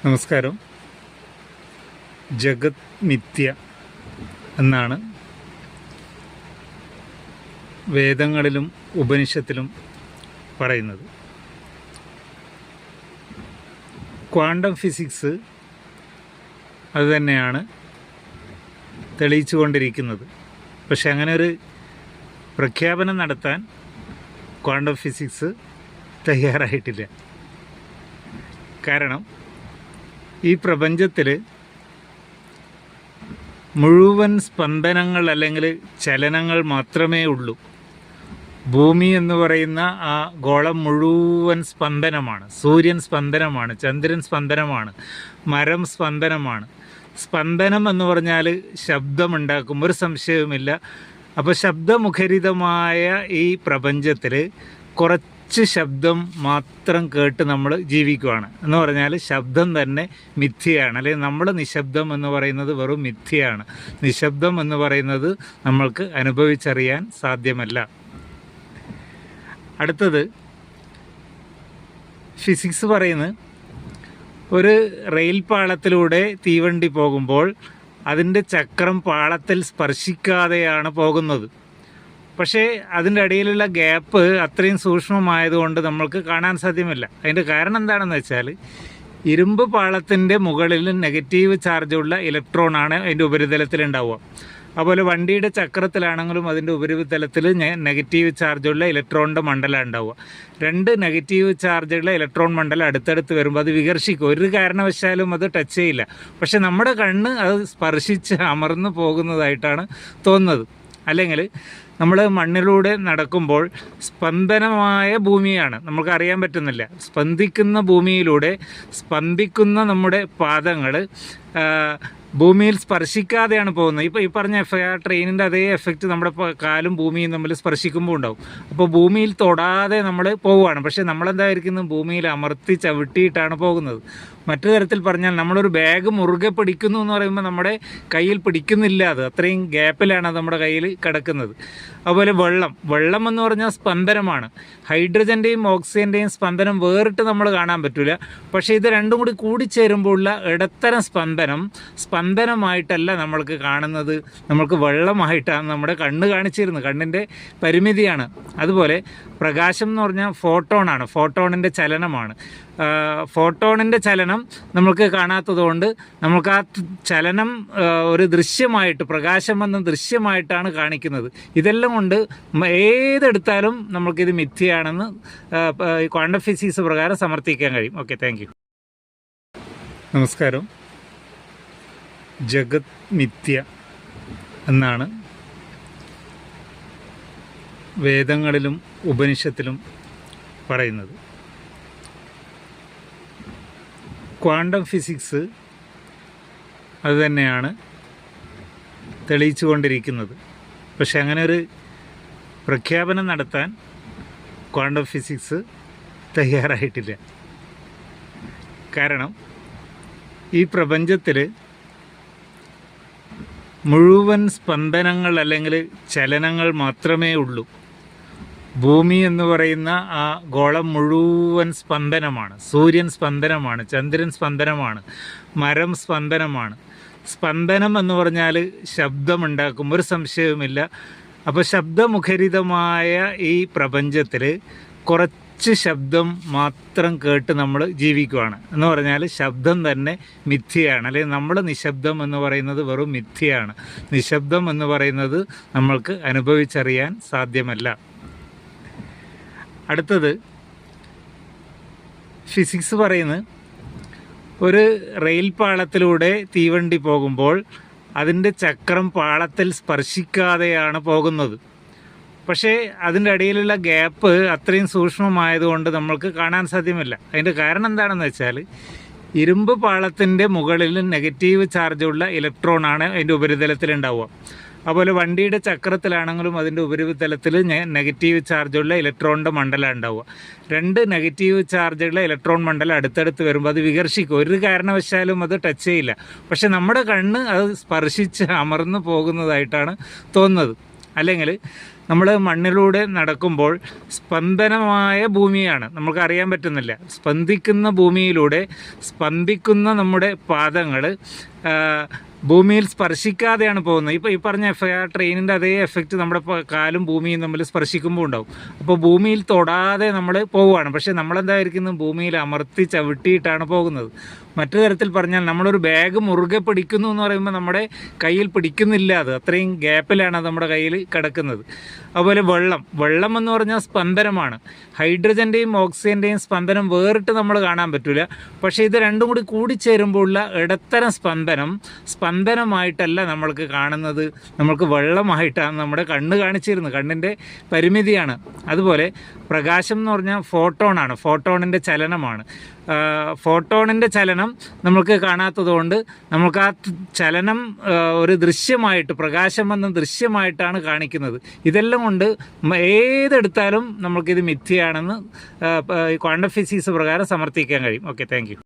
നമസ്കാരം. ജഗത് മിഥ്യ എന്നാണ് വേദങ്ങളിലും ഉപനിഷത്തിലും പറയുന്നത്. ക്വാണ്ടം ഫിസിക്സ് അതുതന്നെയാണ് തെളിയിച്ചു കൊണ്ടിരിക്കുന്നത്. പക്ഷെ അങ്ങനെ ഒരു പ്രഖ്യാപനം നടത്താൻ ക്വാണ്ടം ഫിസിക്സ് തയ്യാറായിട്ടില്ല. കാരണം ഈ പ്രപഞ്ചത്തിൽ മുഴുവൻ സ്പന്ദനങ്ങൾ അല്ലെങ്കിൽ ചലനങ്ങൾ മാത്രമേ ഉള്ളൂ. ഭൂമി എന്ന് പറയുന്ന ആ ഗോളം മുഴുവൻ സ്പന്ദനമാണ്. സൂര്യൻ സ്പന്ദനമാണ്, ചന്ദ്രൻ സ്പന്ദനമാണ്, മരം സ്പന്ദനമാണ്. സ്പന്ദനം എന്ന് പറഞ്ഞാൽ ശബ്ദമുണ്ടാക്കും, ഒരു സംശയവുമില്ല. അപ്പോൾ ശബ്ദമുഖരിതമായ ഈ പ്രപഞ്ചത്തിൽ കുറച്ച് ശബ്ദം മാത്രം കേട്ട് നമ്മൾ ജീവിക്കുകയാണ് എന്ന് പറഞ്ഞാൽ ശബ്ദം തന്നെ മിഥ്യയാണ്. അല്ലെങ്കിൽ നമ്മൾ നിശബ്ദം എന്ന് പറയുന്നത് വെറും മിഥ്യയാണ്. നിശബ്ദം എന്ന് പറയുന്നത് നമ്മൾക്ക് അനുഭവിച്ചറിയാൻ സാധ്യമല്ല. അടുത്തത് ഫിസിക്സ് പറയുന്നത് ഒരു റെയിൽ പാളത്തിലൂടെ തീവണ്ടി പോകുമ്പോൾ അതിൻ്റെ ചക്രം പാളത്തിൽ സ്പർശിക്കാതെയാണ് പോകുന്നത്. പക്ഷേ അതിൻ്റെ ഇടയിലുള്ള ഗ്യാപ്പ് അത്രയും സൂക്ഷ്മമായതുകൊണ്ട് നമ്മൾക്ക് കാണാൻ സാധ്യമല്ല. അതിൻ്റെ കാരണം എന്താണെന്ന് വെച്ചാൽ ഇരുമ്പ് പാളത്തിൻ്റെ മുകളിൽ നെഗറ്റീവ് ചാർജുള്ള ഇലക്ട്രോണാണ് അതിൻ്റെ ഉപരിതലത്തിൽ ഉണ്ടാവുക. അതുപോലെ വണ്ടിയുടെ ചക്രത്തിലാണെങ്കിലും അതിൻ്റെ ഉപരിതലത്തിൽ നെഗറ്റീവ് ചാർജുള്ള ഇലക്ട്രോണിൻ്റെ മണ്ഡലം ഉണ്ടാവുക. രണ്ട് നെഗറ്റീവ് ചാർജുള്ള ഇലക്ട്രോൺ മണ്ഡലം അടുത്തടുത്ത് വരുമ്പോൾ അത് വികർഷിക്കും. ഒരു കാരണവശാലും അത് ടച്ച് ചെയ്യില്ല. പക്ഷെ നമ്മുടെ കണ്ണ് അത് സ്പർശിച്ച് അമർന്നു പോകുന്നതായിട്ടാണ് തോന്നുന്നത്. അല്ലെങ്കിൽ നമ്മൾ മണ്ണിലൂടെ നടക്കുമ്പോൾ സ്പന്ദനമായ ഭൂമിയാണ്, നമുക്ക് അറിയാൻ പറ്റുന്നില്ല. സ്പന്ദിക്കുന്ന ഭൂമിയിലൂടെ സ്പന്ദിക്കുന്ന നമ്മുടെ പാദങ്ങൾ ഭൂമിയിൽ സ്പർശിക്കാതെയാണ് പോകുന്നത്. ഇപ്പോൾ ഈ പറഞ്ഞ ട്രെയിനിൻ്റെ അതേ എഫക്റ്റ് നമ്മുടെ കാലും ഭൂമിയും തമ്മിൽ സ്പർശിക്കുമ്പോൾ ഉണ്ടാവും. അപ്പോൾ ഭൂമിയിൽ തൊടാതെ നമ്മൾ പോവുകയാണ്. പക്ഷേ നമ്മളെന്തായിരിക്കുന്നു, ഭൂമിയിൽ അമർത്തി ചവിട്ടിയിട്ടാണ് പോകുന്നത്. മറ്റു തരത്തിൽ പറഞ്ഞാൽ നമ്മളൊരു ബാഗ് മുറുകെ പിടിക്കുന്നു എന്ന് പറയുമ്പോൾ നമ്മുടെ കയ്യിൽ പിടിക്കുന്നില്ല, അത് അത്രയും ഗ്യാപ്പിലാണ് അത് നമ്മുടെ കയ്യിൽ കിടക്കുന്നത്. അതുപോലെ വെള്ളം എന്ന് പറഞ്ഞാൽ സ്പന്ദനമാണ്. ഹൈഡ്രജൻ്റെയും ഓക്സിജൻ്റെയും സ്പന്ദനം വേറിട്ട് നമ്മൾ കാണാൻ പറ്റില്ല. പക്ഷേ ഇത് രണ്ടും കൂടി കൂടിച്ചേരുമ്പോഴുള്ള ഇടത്തരം സ്പന്ദനമായിട്ടല്ല നമ്മൾക്ക് കാണുന്നത്, നമ്മൾക്ക് വെള്ളമായിട്ടാണ് നമ്മുടെ കണ്ണ് കാണിച്ചിരുന്നത്. കണ്ണിൻ്റെ പരിമിതിയാണ്. അതുപോലെ പ്രകാശം എന്ന് പറഞ്ഞാൽ ഫോട്ടോണാണ്, ഫോട്ടോണിൻ്റെ ചലനമാണ്. ഫോട്ടോണിൻ്റെ ചലനം നമ്മൾക്ക് കാണാത്തതുകൊണ്ട് നമുക്ക് ആ ചലനം ഒരു ദൃശ്യമായിട്ട്, പ്രകാശം എന്ന ദൃശ്യമായിട്ടാണ് കാണിക്കുന്നത്. ഇതെല്ലാം കൊണ്ട് ഏതെടുത്താലും നമ്മൾക്കിത് മിഥ്യയാണെന്ന് ക്വാണ്ടം ഫിസിക്സ് പ്രകാരം സമർത്ഥിക്കാൻ കഴിയും. Okay, thank you. നമസ്കാരം. ജഗത് മിഥ്യ എന്നാണ് വേദങ്ങളിലും ഉപനിഷത്തിലും പറയുന്നത്. ക്വാണ്ടം ഫിസിക്സ് അതുതന്നെയാണ് തെളിയിച്ചു കൊണ്ടിരിക്കുന്നത്. പക്ഷെ അങ്ങനെ ഒരു പ്രഖ്യാപനം നടത്താൻ ക്വാണ്ടം ഫിസിക്സ് തയ്യാറായിട്ടില്ല. കാരണം ഈ പ്രപഞ്ചത്തിൽ മുഴുവൻ സ്പന്ദനങ്ങൾ അല്ലെങ്കിൽ ചലനങ്ങൾ മാത്രമേ ഉള്ളൂ. ഭൂമി എന്ന് പറയുന്ന ആ ഗോളം മുഴുവൻ സ്പന്ദനമാണ്. സൂര്യൻ സ്പന്ദനമാണ്, ചന്ദ്രൻ സ്പന്ദനമാണ്, മരം സ്പന്ദനമാണ്. സ്പന്ദനം എന്ന് പറഞ്ഞാൽ ശബ്ദമുണ്ടാക്കും, ഒരു സംശയവുമില്ല. അപ്പോൾ ശബ്ദമുഖരിതമായ ഈ പ്രപഞ്ചത്തിൽ കുറച്ച് ശബ്ദം മാത്രം കേട്ട് നമ്മൾ ജീവിക്കുകയാണ് എന്ന് പറഞ്ഞാൽ ശബ്ദം തന്നെ മിഥ്യയാണ്. അല്ലെങ്കിൽ നമ്മൾ നിശബ്ദം എന്ന് പറയുന്നത് വെറും മിഥ്യയാണ്. നിശബ്ദം എന്ന് പറയുന്നത് നമ്മൾക്ക് അനുഭവിച്ചറിയാൻ സാധ്യമല്ല. അടുത്തത് ഫിസിക്സ് പറയുന്നത് ഒരു റെയിൽ പാളത്തിലൂടെ തീവണ്ടി പോകുമ്പോൾ അതിൻ്റെ ചക്രം പാളത്തിൽ സ്പർശിക്കാതെയാണ് പോകുന്നത്. പക്ഷേ അതിൻ്റെ ഇടയിലുള്ള ഗ്യാപ്പ് അത്രയും സൂക്ഷ്മമായതുകൊണ്ട് നമ്മൾക്ക് കാണാൻ സാധ്യമല്ല. അതിൻ്റെ കാരണം എന്താണെന്ന് വെച്ചാൽ ഇരുമ്പ് പാളത്തിൻ്റെ മുകളിൽ നെഗറ്റീവ് ചാർജുള്ള ഇലക്ട്രോണാണ് അതിൻ്റെ ഉപരിതലത്തിൽ ഉണ്ടാവുക. അതുപോലെ വണ്ടിയുടെ ചക്രത്തിലാണെങ്കിലും അതിൻ്റെ ഉപരിതലത്തിൽ നെഗറ്റീവ് ചാർജുള്ള ഇലക്ട്രോണിൻ്റെ മണ്ഡലം ഉണ്ടാവുക. രണ്ട് നെഗറ്റീവ് ചാർജുള്ള ഇലക്ട്രോൺ മണ്ഡലം അടുത്തടുത്ത് വരുമ്പോൾ അത് വികർഷിക്കും. ഒരു കാരണവശാലും അത് ടച്ച് ചെയ്യില്ല. പക്ഷെ നമ്മുടെ കണ്ണ് അത് സ്പർശിച്ച് അമർന്നു പോകുന്നതായിട്ടാണ് തോന്നുന്നത്. അല്ലെങ്കിൽ നമ്മൾ മണ്ണിലൂടെ നടക്കുമ്പോൾ സ്പന്ദനമായ ഭൂമിയാണ്, നമുക്ക് അറിയാൻ പറ്റുന്നില്ല. സ്പന്ദിക്കുന്ന ഭൂമിയിലൂടെ സ്പന്ദിക്കുന്ന നമ്മുടെ പാദങ്ങൾ ഭൂമിയിൽ സ്പർശിക്കാതെയാണ് പോകുന്നത്. ഇപ്പോൾ ഈ പറഞ്ഞ ട്രെയിനിൻ്റെ അതേ എഫക്റ്റ് നമ്മുടെ കാലും ഭൂമിയും തമ്മിൽ സ്പർശിക്കുമ്പോൾ ഉണ്ടാവും. അപ്പോൾ ഭൂമിയിൽ തൊടാതെ നമ്മൾ പോവുകയാണ്. പക്ഷേ നമ്മളെന്തായിരിക്കുന്നു, ഭൂമിയിൽ അമർത്തി ചവിട്ടിയിട്ടാണ് പോകുന്നത്. മറ്റു തരത്തിൽ പറഞ്ഞാൽ നമ്മളൊരു ബാഗ് മുറുകെ പിടിക്കുന്നു എന്ന് പറയുമ്പോൾ നമ്മുടെ കയ്യിൽ പിടിക്കുന്നില്ല, അത് അത്രയും ഗ്യാപ്പിലാണ് അത് നമ്മുടെ കയ്യിൽ കിടക്കുന്നത്. അതുപോലെ വെള്ളം എന്ന് പറഞ്ഞാൽ സ്പന്ദനമാണ്. ഹൈഡ്രജൻ്റെയും ഓക്സിജൻ്റെയും സ്പന്ദനം വേറിട്ട് നമ്മൾ കാണാൻ പറ്റില്ല. പക്ഷേ ഇത് രണ്ടും കൂടി കൂടിച്ചേരുമ്പോഴുള്ള ഇടത്തരം സ്പന്ദനമായിട്ടല്ല നമ്മൾക്ക് കാണുന്നത്, നമ്മൾക്ക് വെള്ളമായിട്ടാണ് നമ്മുടെ കണ്ണ് കാണിച്ചിരുന്നത്. കണ്ണിൻ്റെ പരിമിതിയാണ്. അതുപോലെ പ്രകാശം എന്ന് പറഞ്ഞാൽ ഫോട്ടോണാണ്, ഫോട്ടോണിൻ്റെ ചലനമാണ്. ഫോട്ടോണിൻ്റെ ചലനം നമ്മൾക്ക് കാണാത്തതുകൊണ്ട് നമുക്ക് ആ ചലനം ഒരു ദൃശ്യമായിട്ട്, പ്രകാശം എന്ന ദൃശ്യമായിട്ടാണ് കാണിക്കുന്നത്. ഇതെല്ലാം കൊണ്ട് ഏതെടുത്താലും നമ്മൾക്കിത് മിഥ്യയാണെന്ന് ക്വാണ്ടം ഫിസിക്സ് പ്രകാരം സമർത്ഥിക്കാൻ കഴിയും. Okay, thank you.